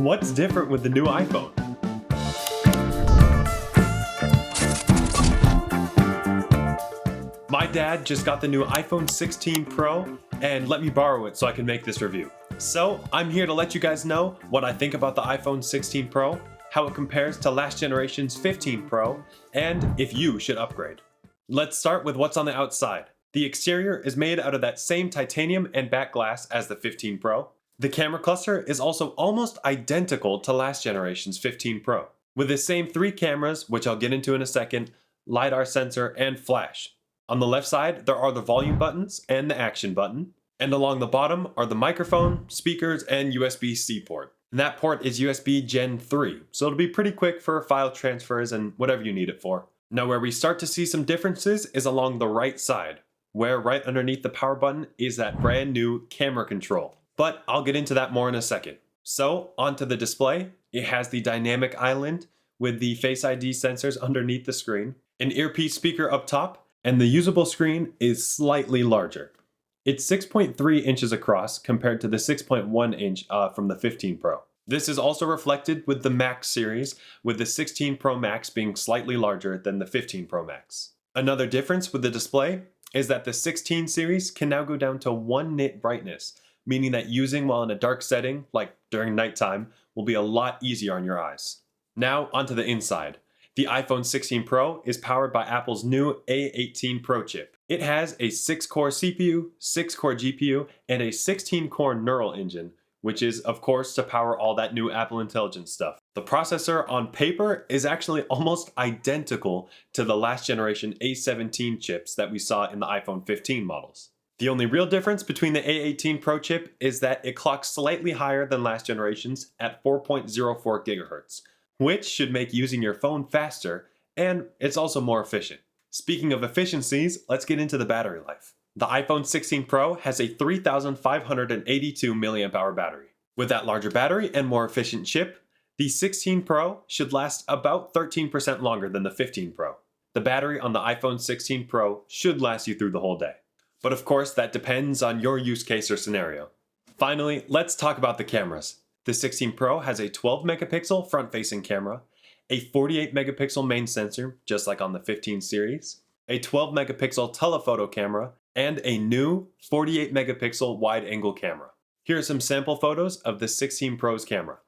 What's different with the new iPhone? My dad just got the new iPhone 16 Pro and let me borrow it so I can make this review. So I'm here to let you guys know what I think about the iPhone 16 Pro, how it compares to last generation's 15 Pro, and if you should upgrade. Let's start with what's on the outside. The exterior is made out of that same titanium and back glass as the 15 Pro. The camera cluster is also almost identical to last generation's 15 Pro, with the same three cameras, which I'll get into in a second, LiDAR sensor, and flash. On the left side, there are the volume buttons and the action button, and along the bottom are the microphone, speakers, and USB-C port. And that port is USB Gen 3, so it'll be pretty quick for file transfers and whatever you need it for. Now where we start to see some differences is along the right side, where right underneath the power button is that brand new camera control. But I'll get into that more in a second. So onto the display, it has the dynamic island with the Face ID sensors underneath the screen, an earpiece speaker up top, and the usable screen is slightly larger. It's 6.3 inches across compared to the 6.1 inch from the 15 Pro. This is also reflected with the Max series, with the 16 Pro Max being slightly larger than the 15 Pro Max. Another difference with the display is that the 16 series can now go down to 1 nit brightness, meaning that using while in a dark setting, like during nighttime, will be a lot easier on your eyes. Now onto the inside. The iPhone 16 Pro is powered by Apple's new A18 Pro chip. It has a 6-core CPU, 6-core GPU, and a 16-core neural engine, which is, of course, to power all that new Apple Intelligence stuff. The processor on paper is actually almost identical to the last generation A17 chips that we saw in the iPhone 15 models. The only real difference between the A18 Pro chip is that it clocks slightly higher than last generation's at 4.04 GHz, which should make using your phone faster, and it's also more efficient. Speaking of efficiencies, let's get into the battery life. The iPhone 16 Pro has a 3,582 mAh battery. With that larger battery and more efficient chip, the 16 Pro should last about 13% longer than the 15 Pro. The battery on the iPhone 16 Pro should last you through the whole day. But of course, that depends on your use case or scenario. Finally, let's talk about the cameras. The 16 Pro has a 12 megapixel front-facing camera, a 48 megapixel main sensor, just like on the 15 series, a 12 megapixel telephoto camera, and a new 48 megapixel wide-angle camera. Here are some sample photos of the 16 Pro's camera.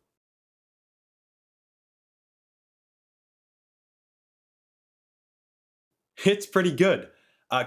It's pretty good.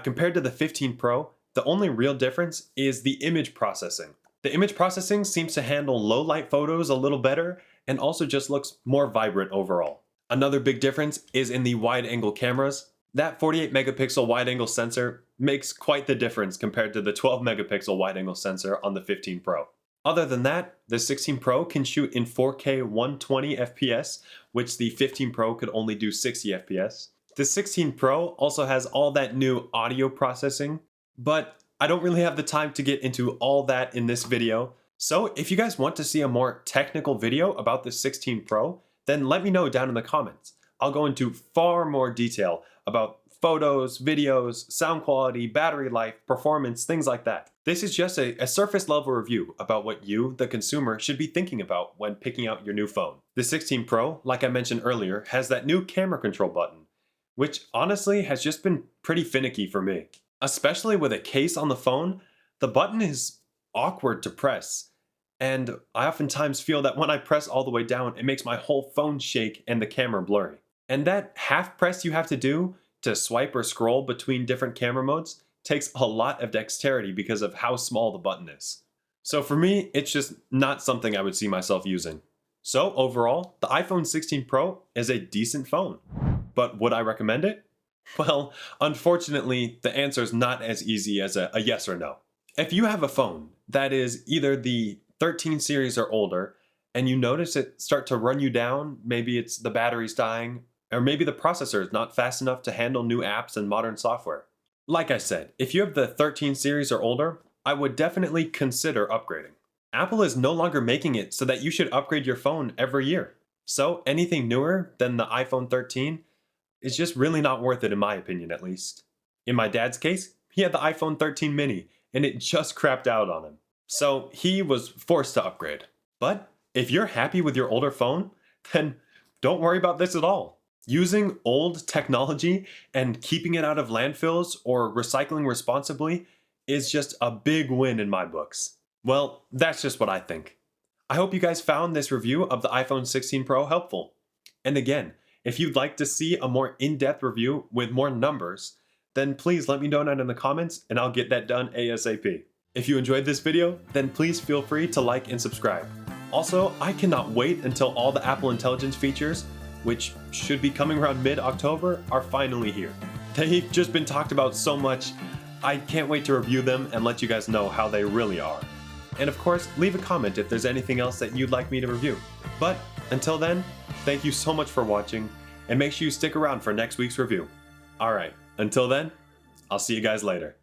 Compared to the 15 Pro, the only real difference is the image processing. The image processing seems to handle low light photos a little better and also just looks more vibrant overall. Another big difference is in the wide angle cameras. That 48 megapixel wide angle sensor makes quite the difference compared to the 12 megapixel wide angle sensor on the 15 Pro. Other than that, the 16 Pro can shoot in 4K 120 FPS, which the 15 Pro could only do 60 FPS. The 16 Pro also has all that new audio processing, but I don't really have the time to get into all that in this video. So if you guys want to see a more technical video about the 16 Pro, then let me know down in the comments. I'll go into far more detail about photos, videos, sound quality, battery life, performance, things like that. This is just a surface level review about what you, the consumer, should be thinking about when picking out your new phone. The 16 Pro, like I mentioned earlier, has that new camera control button, which honestly has just been pretty finicky for me. Especially with a case on the phone, the button is awkward to press. And I oftentimes feel that when I press all the way down, it makes my whole phone shake and the camera blurry. And that half press you have to do to swipe or scroll between different camera modes takes a lot of dexterity because of how small the button is. So for me, it's just not something I would see myself using. So overall, the iPhone 16 Pro is a decent phone. But would I recommend it? Well, unfortunately, the answer is not as easy as a yes or no. If you have a phone that is either the 13 series or older, and you notice it start to run you down, maybe it's the battery's dying, or maybe the processor is not fast enough to handle new apps and modern software. Like I said, if you have the 13 series or older, I would definitely consider upgrading. Apple is no longer making it so that you should upgrade your phone every year. So anything newer than the iPhone 13 is just really not worth it, in my opinion at least. In my dad's case, he had the iPhone 13 mini and it just crapped out on him. So he was forced to upgrade. But If you're happy with your older phone, then don't worry about this at all. Using old technology and keeping it out of landfills or recycling responsibly is just a big win in my books. Well, that's just what I think. I hope you guys found this review of the iPhone 16 Pro helpful. And again, if you'd like to see a more in-depth review with more numbers, then please let me know down in the comments and I'll get that done ASAP. If you enjoyed this video, then please feel free to like and subscribe. Also, I cannot wait until all the Apple Intelligence features, which should be coming around mid-October, are finally here. They've just been talked about so much, I can't wait to review them and let you guys know how they really are. And of course, leave a comment if there's anything else that you'd like me to review. But until then, thank you so much for watching, and make sure you stick around for next week's review. Alright, until then, I'll see you guys later.